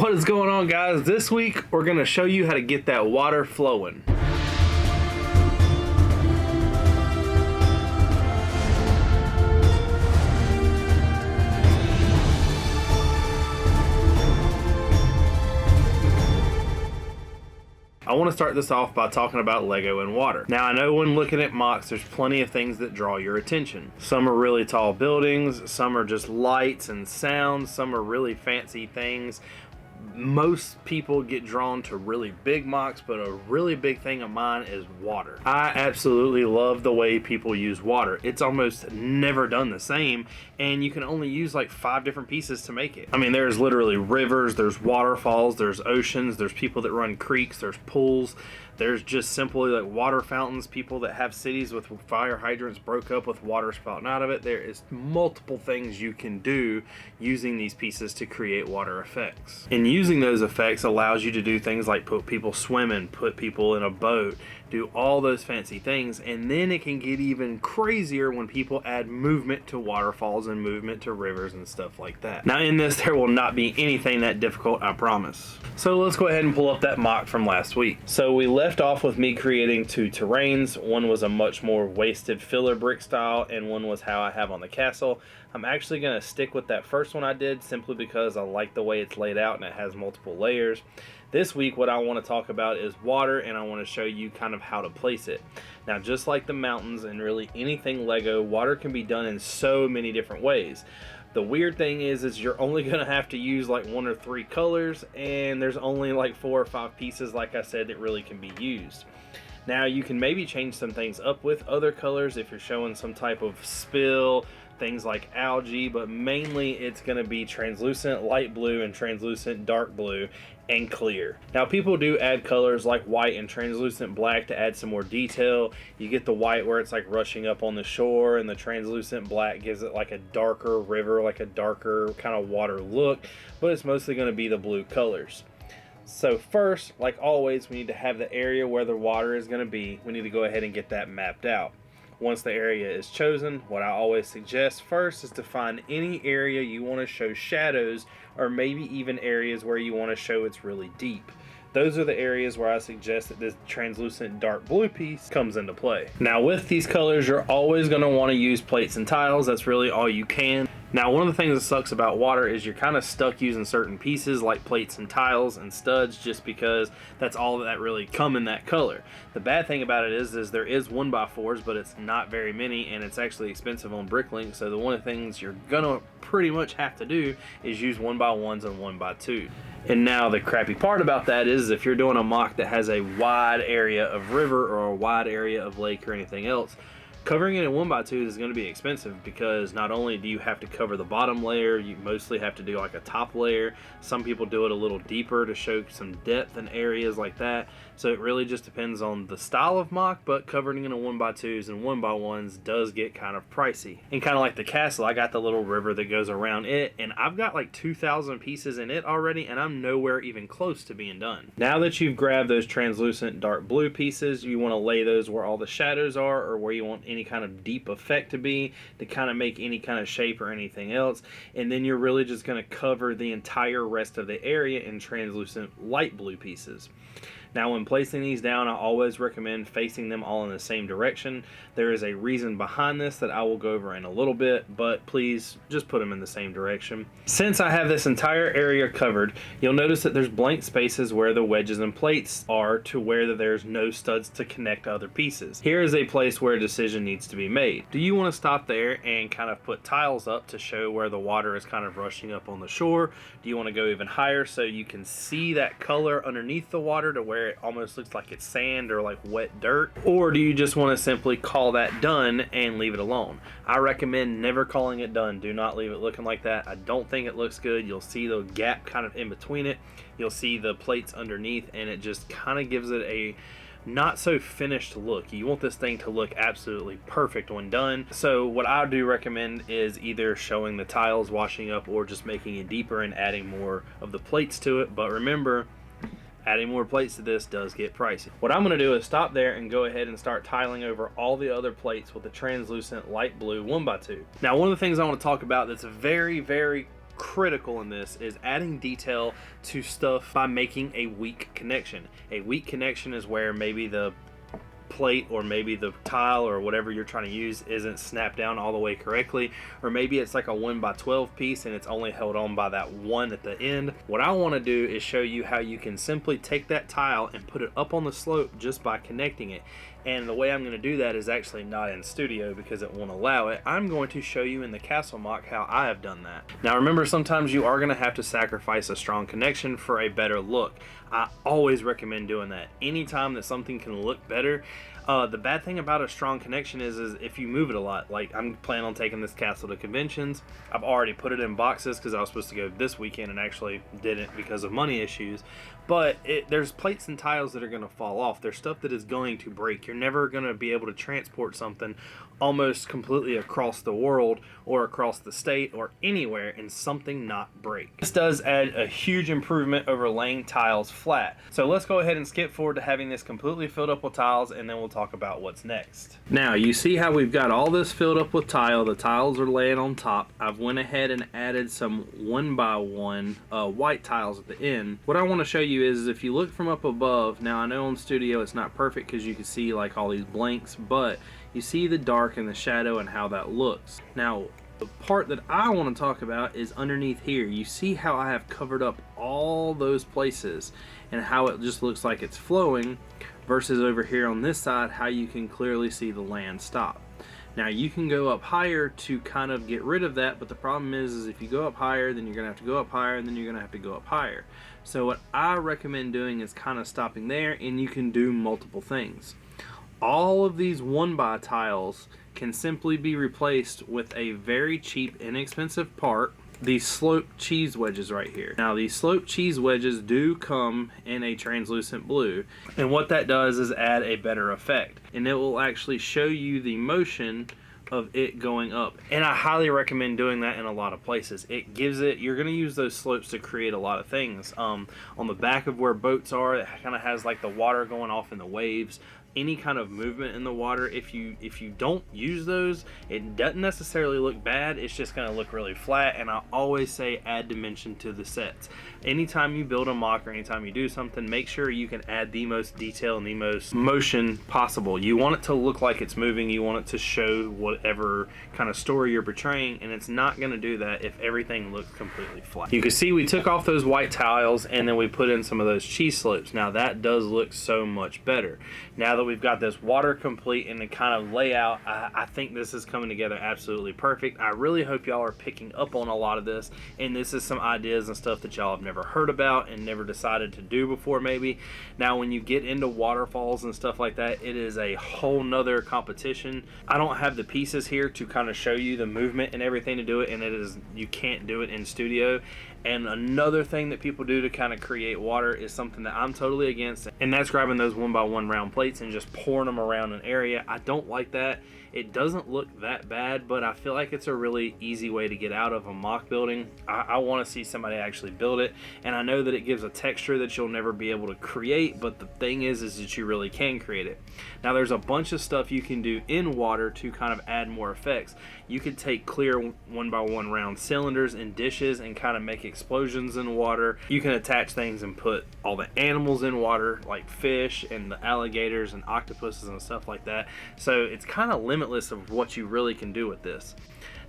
What is going on, guys? This week we're going to show you how to get that water flowing. I want to start this off by talking about Lego and water. Now, I know when looking at MOCs, there's plenty of things that draw your attention. Some are really tall buildings, some are just lights and sounds, some are really fancy things. Most people get drawn to really big MOCs, but a really big thing of mine is water. I absolutely love the way people use water. It's almost never done the same, and you can only use like 5 different pieces to make it. I mean, there's literally rivers, there's waterfalls, there's oceans, there's people that run creeks, there's pools, there's just simply like water fountains, people that have cities with fire hydrants broke up with water spouting out of it. There is multiple things you can do using these pieces to create water effects. And using those effects allows you to do things like put people swimming, put people in a boat, do all those fancy things, and then it can get even crazier when people add movement to waterfalls and movement to rivers and stuff like that. Now in this, there will not be anything that difficult, I promise. So let's go ahead and pull up that MOC from last week. So we left off with me creating 2 terrains. One was a much more wasted filler brick style, and one was how I have on the castle. I'm actually going to stick with that first one I did simply because I like the way it's laid out and it has multiple layers. This week what I want to talk about is water, and I want to show you kind of how to place it. Now, just like the mountains and really anything Lego, water can be done in so many different ways. The weird thing is you're only going to have to use like 1 or 3 colors, and there's only like 4 or 5 pieces, like I said, that really can be used. Now, you can maybe change some things up with other colors if you're showing some type of spill, things like algae, but mainly it's going to be translucent light blue and translucent dark blue and clear. Now, people do add colors like white and translucent black to add some more detail. You get the white where it's like rushing up on the shore, and the translucent black gives it like a darker river, like a darker kind of water look, but it's mostly going to be the blue colors. So first, like always, we need to have the area where the water is going to be. We need to go ahead and get that mapped out. Once the area is chosen, what I always suggest first is to find any area you want to show shadows, or maybe even areas where you want to show it's really deep. Those are the areas where I suggest that this translucent dark blue piece comes into play. Now, with these colors, you're always going to want to use plates and tiles. That's really all you can. Now, one of the things that sucks about water is you're kind of stuck using certain pieces like plates and tiles and studs just because that's all that really come in that color. The bad thing about it is there is 1x4s, but it's not very many, and it's actually expensive on Bricklink. So one of the things you're gonna pretty much have to do is use 1x1s and 1x2. And now the crappy part about that is if you're doing a MOC that has a wide area of river or a wide area of lake or anything else, covering it in 1x2 is going to be expensive, because not only do you have to cover the bottom layer, you mostly have to do like a top layer. Some people do it a little deeper to show some depth in areas like that. So it really just depends on the style of MOC, but covering it in 1x2s and 1x1s does get kind of pricey. And kind of like the castle, I got the little river that goes around it, and I've got like 2,000 pieces in it already, and I'm nowhere even close to being done. Now that you've grabbed those translucent dark blue pieces, you want to lay those where all the shadows are, or where you want any kind of deep effect to be, to kind of make any kind of shape or anything else. And then you're really just going to cover the entire rest of the area in translucent light blue pieces. Now, when placing these down, I always recommend facing them all in the same direction. There is a reason behind this that I will go over in a little bit, but please just put them in the same direction. Since I have this entire area covered, you'll notice that there's blank spaces where the wedges and plates are, to where there's no studs to connect other pieces. Here is a place where a decision needs to be made. Do you want to stop there and kind of put tiles up to show where the water is kind of rushing up on the shore? Do you want to go even higher so you can see that color underneath the water to where it almost looks like it's sand or like wet dirt? Or do you just want to simply call that done and leave it alone? I recommend never calling it done. Do not leave it looking like that. I don't think it looks good. You'll see the gap kind of in between it. You'll see the plates underneath, and it just kind of gives it a not so finished look. You want this thing to look absolutely perfect when done. So what I do recommend is either showing the tiles washing up or just making it deeper and adding more of the plates to it. But remember, adding more plates to this does get pricey. What I'm going to do is stop there and go ahead and start tiling over all the other plates with the translucent light blue 1x2. Now, one of the things I want to talk about that's very, very critical in this is adding detail to stuff by making a weak connection. A weak connection is where maybe the plate or maybe the tile or whatever you're trying to use isn't snapped down all the way correctly, or maybe it's like a 1x12 piece and it's only held on by that one at the end. What I want to do is show you how you can simply take that tile and put it up on the slope just by connecting it. And the way I'm going to do that is actually not in studio because it won't allow it. I'm going to show you in the castle MOC how I have done that. Now remember, sometimes you are going to have to sacrifice a strong connection for a better look. I always recommend doing that. Anytime that something can look better. The bad thing about a strong connection is if you move it a lot. Like, I'm planning on taking this castle to conventions. I've already put it in boxes because I was supposed to go this weekend and actually didn't because of money issues. But there's plates and tiles that are going to fall off. There's stuff that is going to break. You're never going to be able to transport something almost completely across the world or across the state or anywhere and something not break. This does add a huge improvement over laying tiles flat. So let's go ahead and skip forward to having this completely filled up with tiles, and then we'll talk about what's next. Now you see how we've got all this filled up with tile. The tiles are laying on top. I've went ahead and added some 1x1 white tiles at the end. What I want to show you is if you look from up above, now I know on studio it's not perfect because you can see like all these blanks, but you see the dark and the shadow and how that looks. Now the part that I want to talk about is underneath here. You see how I have covered up all those places and how it just looks like it's flowing, versus over here on this side how you can clearly see the land stop. Now you can go up higher to kind of get rid of that, but the problem is if you go up higher, then you're gonna have to go up higher, and then you're gonna have to go up higher. So what I recommend doing is kind of stopping there, and you can do multiple things. All of these 1x tiles can simply be replaced with a very cheap, inexpensive part, these slope cheese wedges right here. Now these slope cheese wedges do come in a translucent blue, and what that does is add a better effect, and it will actually show you the motion of it going up, and I highly recommend doing that in a lot of places. It gives it, you're going to use those slopes to create a lot of things. On the back of where boats are, it kind of has like the water going off in the waves. Any kind of movement in the water, if you don't use those, it doesn't necessarily look bad, it's just going to look really flat. And I always say add dimension to the sets. Anytime you build a MOC or anytime you do something, make sure you can add the most detail and the most motion possible. You want it to look like it's moving, you want it to show whatever kind of story you're portraying, and it's not going to do that if everything looks completely flat. You can see we took off those white tiles and then we put in some of those cheese slopes. Now that does look so much better. Now that we've got this water complete and the kind of layout, I think this is coming together absolutely perfect. I really hope y'all are picking up on a lot of this, and this is some ideas and stuff that y'all have never heard about and never decided to do before maybe. Now when you get into waterfalls and stuff like that, it is a whole nother competition. I don't have the pieces here to kind of show you the movement and everything to do it, and you can't do it in studio. And another thing that people do to kind of create water is something that I'm totally against, and that's grabbing those 1x1 round plates and just pouring them around an area. I don't like that. It doesn't look that bad, but I feel like it's a really easy way to get out of a MOC building. I want to see somebody actually build it, and I know that it gives a texture that you'll never be able to create, but the thing is that you really can create it. Now there's a bunch of stuff you can do in water to kind of add more effects. You could take clear 1x1 round cylinders and dishes and kind of make explosions in water. You can attach things and put all the animals in water, like fish and the alligators and octopuses and stuff like that. So it's kind of limitless of what you really can do with this.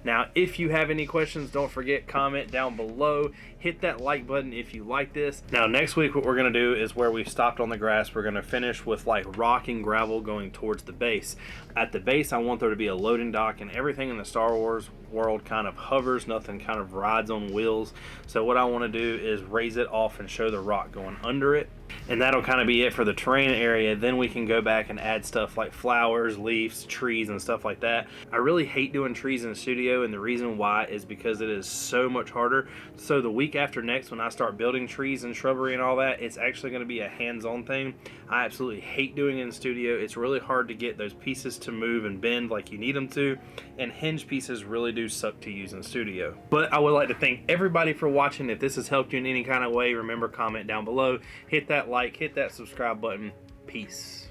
Now, if you have any questions, don't forget, comment down below. Hit that like button if you like this. Now, next week, what we're going to do is where we've stopped on the grass, we're going to finish with like rock and gravel going towards the base. At the base, I want there to be a loading dock, and everything in the Star Wars world kind of hovers, nothing kind of rides on wheels. So what I want to do is raise it off and show the rock going under it. And that'll kind of be it for the terrain area. Then we can go back and add stuff like flowers, leaves, trees, and stuff like that. I really hate doing trees in the studio, and the reason why is because it is so much harder. So the week after next, when I start building trees and shrubbery and all that, it's actually going to be a hands-on thing. I absolutely hate doing it in studio. It's really hard to get those pieces to move and bend like you need them to, and hinge pieces really do suck to use in studio. But I would like to thank everybody for watching. If this has helped you in any kind of way, remember, comment down below, hit that like, hit that subscribe button. Peace.